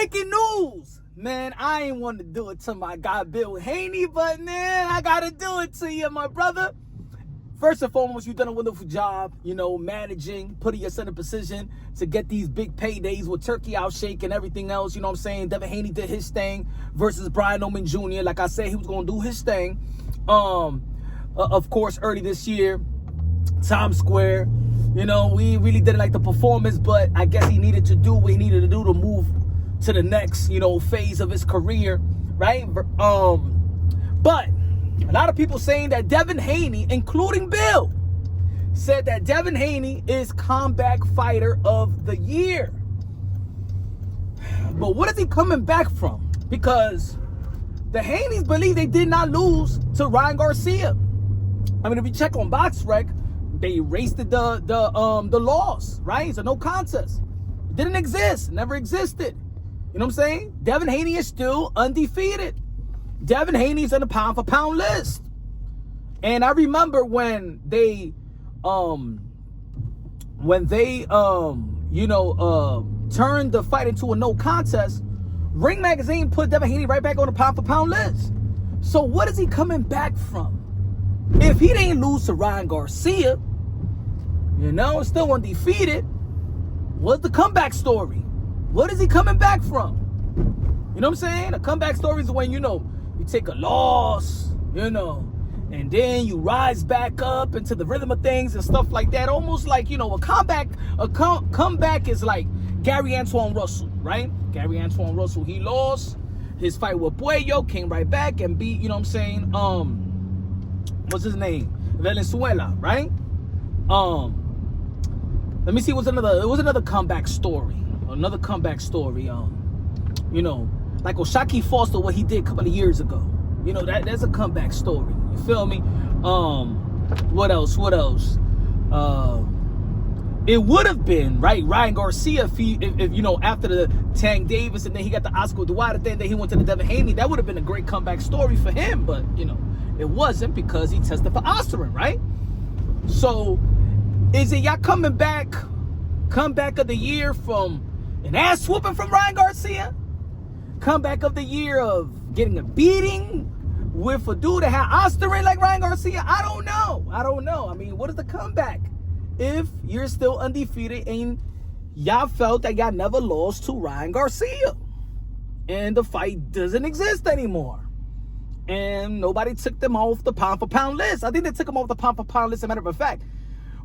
Breaking news. Man, I ain't want to do it to my guy Bill Haney, but man, I got to do it to you, my brother. First and foremost, you've done a wonderful job, managing, putting yourself in a position to get these big paydays with Turkey Out Shake and everything else. You know what I'm saying? Devin Haney did his thing versus Brian Oman Jr. Like I said, he was going to do his thing. Of course, early this year, Times Square, we really didn't like the performance, but I guess he needed to do what he needed to do to move to the next, phase of his career, right? But a lot of people saying that Devin Haney, including Bill, said that Devin Haney is comeback fighter of the year. But what is he coming back from? Because the Haneys believe they did not lose to Ryan Garcia. I mean, if you check on BoxRec, they erased the loss, right? It's a no contest. It didn't exist, never existed. You know what I'm saying? Devin Haney is still undefeated. Devin Haney's on the pound for pound list. And I remember when they turned the fight into a no contest, Ring Magazine put Devin Haney right back on the pound for pound list. So what is he coming back from? If he didn't lose to Ryan Garcia, still undefeated, what's the comeback story? What is he coming back from? You know what I'm saying? A comeback story is when, you take a loss, and then you rise back up into the rhythm of things and stuff like that. Almost like, a comeback. Comeback is like Gary Antoine Russell, right? Gary Antoine Russell, he lost his fight with Puello, came right back and beat, what's his name? Venezuela, right? Let me see, it was another comeback story. Another comeback story. Like Oshaki Foster, what he did a couple of years ago. That's a comeback story. You feel me? What else? It would have been, right, Ryan Garcia if after the Tank Davis and then he got the Oscar Duarte thing, then he went to the Devin Haney. That would have been a great comeback story for him, but it wasn't because he tested for Osterin, right? So is it y'all comeback of the year from an ass whooping from Ryan Garcia? Comeback of the year of getting a beating with a dude that had Osterin like Ryan Garcia? I don't know. I mean, what is the comeback? If you're still undefeated and y'all felt that y'all never lost to Ryan Garcia and the fight doesn't exist anymore and nobody took them off the pound for pound list. I think they took him off the pound for pound list. As a matter of fact,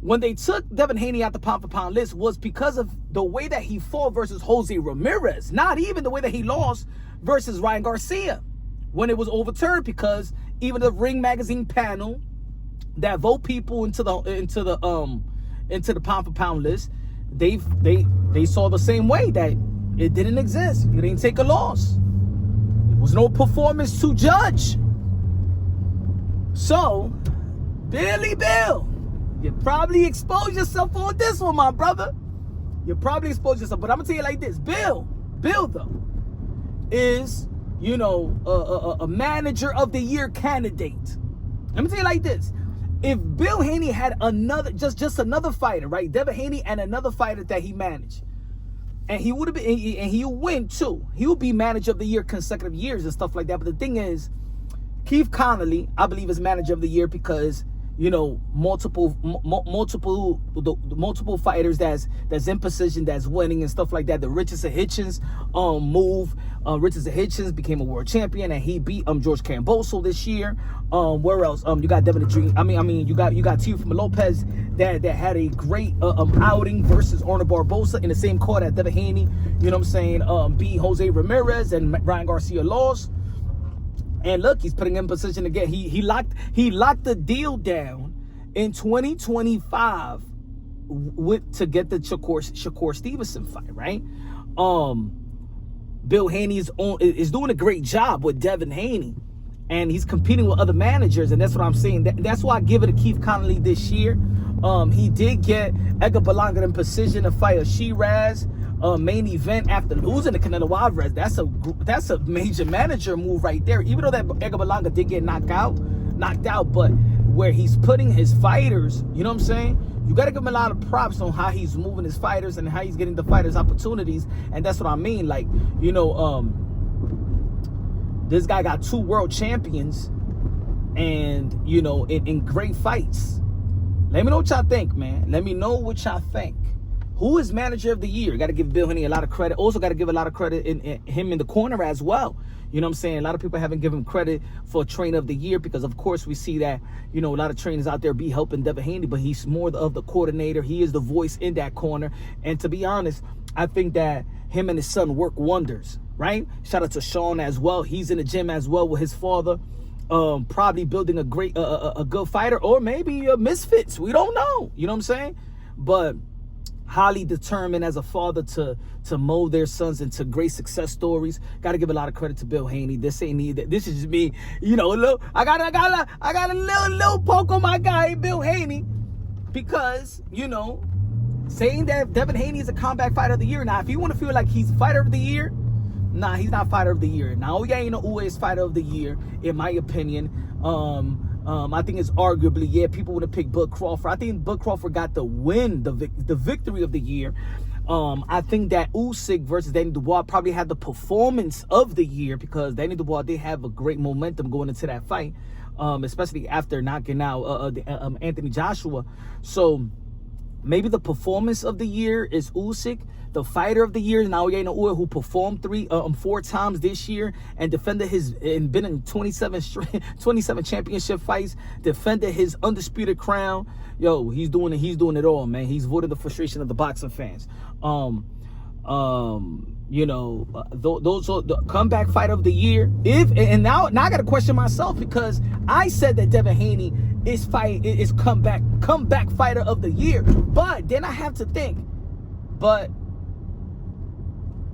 when they took Devin Haney out the pound for pound list was because of the way that he fought versus Jose Ramirez, not even the way that he lost versus Ryan Garcia when it was overturned, because even the Ring Magazine panel that vote people into the pound for pound list, they saw the same way, that it didn't exist. You didn't take a loss. There was no performance to judge. So, Billy Bill, you probably exposed yourself on this one, my brother. You probably exposed yourself. But I'm going to tell you like this. Bill, though, is, a manager of the year candidate. Let me tell you like this. If Bill Haney had another, just another fighter, right? Devin Haney and another fighter that he managed, and he would have been, and he would win too. He would be manager of the year consecutive years and stuff like that. But the thing is, Keith Connolly, I believe, is manager of the year because multiple fighters that's in position, that's winning and stuff like that. The Richardson Hitchens move. Richardson Hitchens became a world champion and he beat George Camboso this year. Where else? You got Devin the Dream. I mean, you got Teofimo Lopez that had a great outing versus Arnold Barbosa in the same card that Devin Haney. You know what I'm saying? Beat Jose Ramirez and Ryan Garcia lost. And look, he's putting in position to get, he locked the deal down in 2025 to get the Shakur Stevenson fight, right? Bill Haney is doing a great job with Devin Haney, and he's competing with other managers, and that's what I'm saying. That's why I give it to Keith Connolly this year. He did get Edgar Berlanga in position to fight a Shiraz main event after losing to Canelo Alvarez. That's a major manager move right there. Even though that Edgar Berlanga did get knocked out, but where he's putting his fighters, you know what I'm saying? You got to give him a lot of props on how he's moving his fighters and how he's getting the fighters opportunities. And that's what I mean. Like, you know, this guy got 2 world champions and, you know, in great fights. Let me know what y'all think, man. Let me know what y'all think. Who is manager of the year? Got to give Bill Haney a lot of credit. Also got to give a lot of credit in him in the corner as well. You know what I'm saying? A lot of people haven't given him credit for trainer of the year because, of course, we see that, you know, a lot of trainers out there be helping Devin Haney, but he's more of the coordinator. He is the voice in that corner. And to be honest, I think that him and his son work wonders, right? Shout out to Sean as well. He's in the gym as well with his father. Probably building a great, a good fighter, or maybe misfits. We don't know. You know what I'm saying? But highly determined as a father to mold their sons into great success stories. Got to give a lot of credit to Bill Haney. This ain't neither. This is just me. You know, I got a little poke on my guy Bill Haney because, you know, saying that Devin Haney is a comeback fighter of the year. Now, if you want to feel like he's fighter of the year, nah, he's not fighter of the year. Now, he ain't always fighter of the year, in my opinion. I think it's arguably, yeah, people would have picked Bud Crawford. I think Bud Crawford got the win, the victory of the year. I think that Usyk versus Danny Dubois probably had the performance of the year because Danny Dubois did have a great momentum going into that fight, especially after knocking out Anthony Joshua. So maybe the performance of the year is Usyk. The fighter of the year is Naoya Inoue, who performed 4 times this year and defended and been in 27 championship fights, defended his undisputed crown. Yo, he's doing it all, man. He's voted the frustration of the boxing fans. You know, those are the comeback fighter of the year. Now I got to question myself because I said that Devin Haney is comeback fighter of the year, but then I have to think, but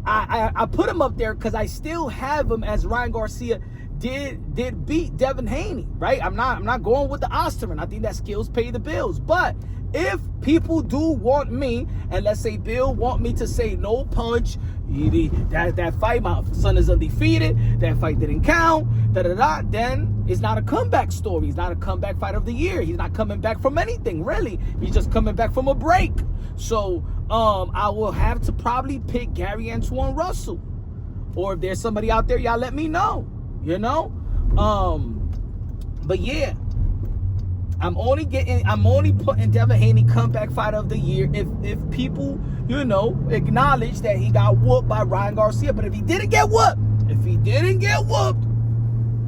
I put him up there because I still have him as Ryan Garcia did beat Devin Haney, right? I'm not going with the Osterman. I think that skills pay the bills. But if people do want me, and let's say Bill want me to say no punch, that fight, my son is undefeated, that fight didn't count, then it's not a comeback story. He's not a comeback fighter of the year. He's not coming back from anything, really. He's just coming back from a break. So I will have to probably pick Gary Antoine Russell. Or if there's somebody out there, y'all let me know. You know? But yeah. I'm only putting Devin Haney comeback fighter of the year if people, you know, acknowledge that he got whooped by Ryan Garcia. But if he didn't get whooped,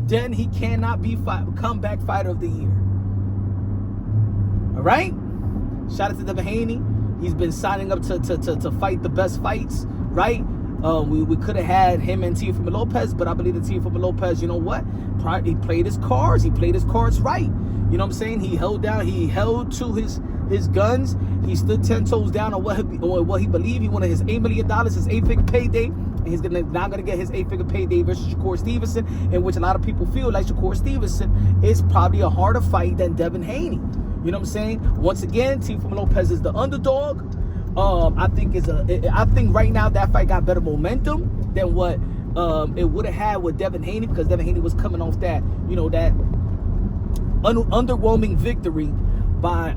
then he cannot be comeback fighter of the year. All right? Shout out to Devin Haney. He's been signing up to fight the best fights, right? We could have had him and Teofimo Lopez, but I believe that Teofimo Lopez, you know what? He played his cards. He played his cards right. You know what I'm saying? He held to his guns. He stood 10 toes down on what he believed. He wanted his $8 million, his 8-figure payday. And he's now gonna get his 8-figure payday versus Shakur Stevenson, in which a lot of people feel like Shakur Stevenson is probably a harder fight than Devin Haney. You know what I'm saying? Once again, Teofimo Lopez is the underdog. I think right now that fight got better momentum than what it would have had with Devin Haney, because Devin Haney was coming off that, you know, that underwhelming victory by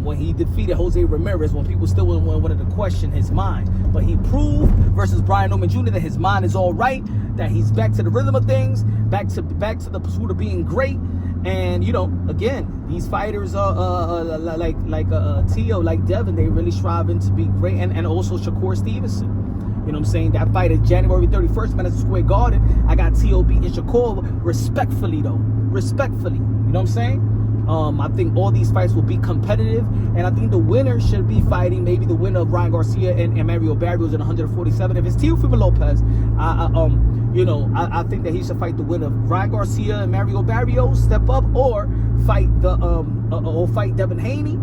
when he defeated Jose Ramirez, when people still wanted to question his mind. But he proved versus Brian Norman Jr. that his mind is all right, that he's back to the rhythm of things, back to the pursuit of being great. And, you know, again, these fighters are like Tio, like Devin, they really striving to be great. And also Shakur Stevenson. You know what I'm saying? That fight is January 31st, Madison Square Garden. I got T.O. beating Shakur respectfully, though. Respectfully. You know what I'm saying? I think all these fights will be competitive. And I think the winner should be fighting maybe the winner of Ryan Garcia and Mario Barrios in 147. If it's Teofimo Lopez, I think that he should fight the winner of Ryan Garcia and Mario Barrios, step up, or fight fight Devin Haney.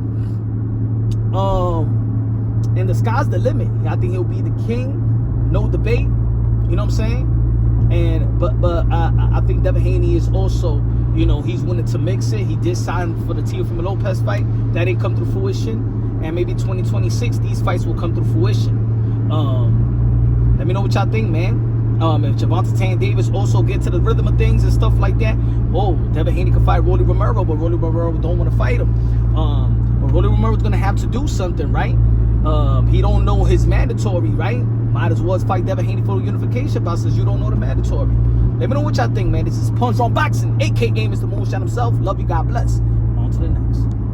And the sky's the limit. I think he'll be the king. No debate, you know what I'm saying? And but I think Devin Haney is also, you know, he's willing to mix it. He did sign for the Teofimo Lopez fight. That didn't come through fruition. And maybe 2026, these fights will come through fruition. Let me know what y'all think, man. If Gervonta Tank Davis also get to the rhythm of things and stuff like that, Devin Haney can fight Rolly Romero, but Rolly Romero don't want to fight him. But Rolly Romero's gonna have to do something, right? He don't know his mandatory, right? Might as well fight Devin Haney for the unification bout since you don't know the mandatory. Let me know what y'all think, man. This is Punch on Boxing, aka Mr. Moonshine himself. Love you, God bless. On to the next.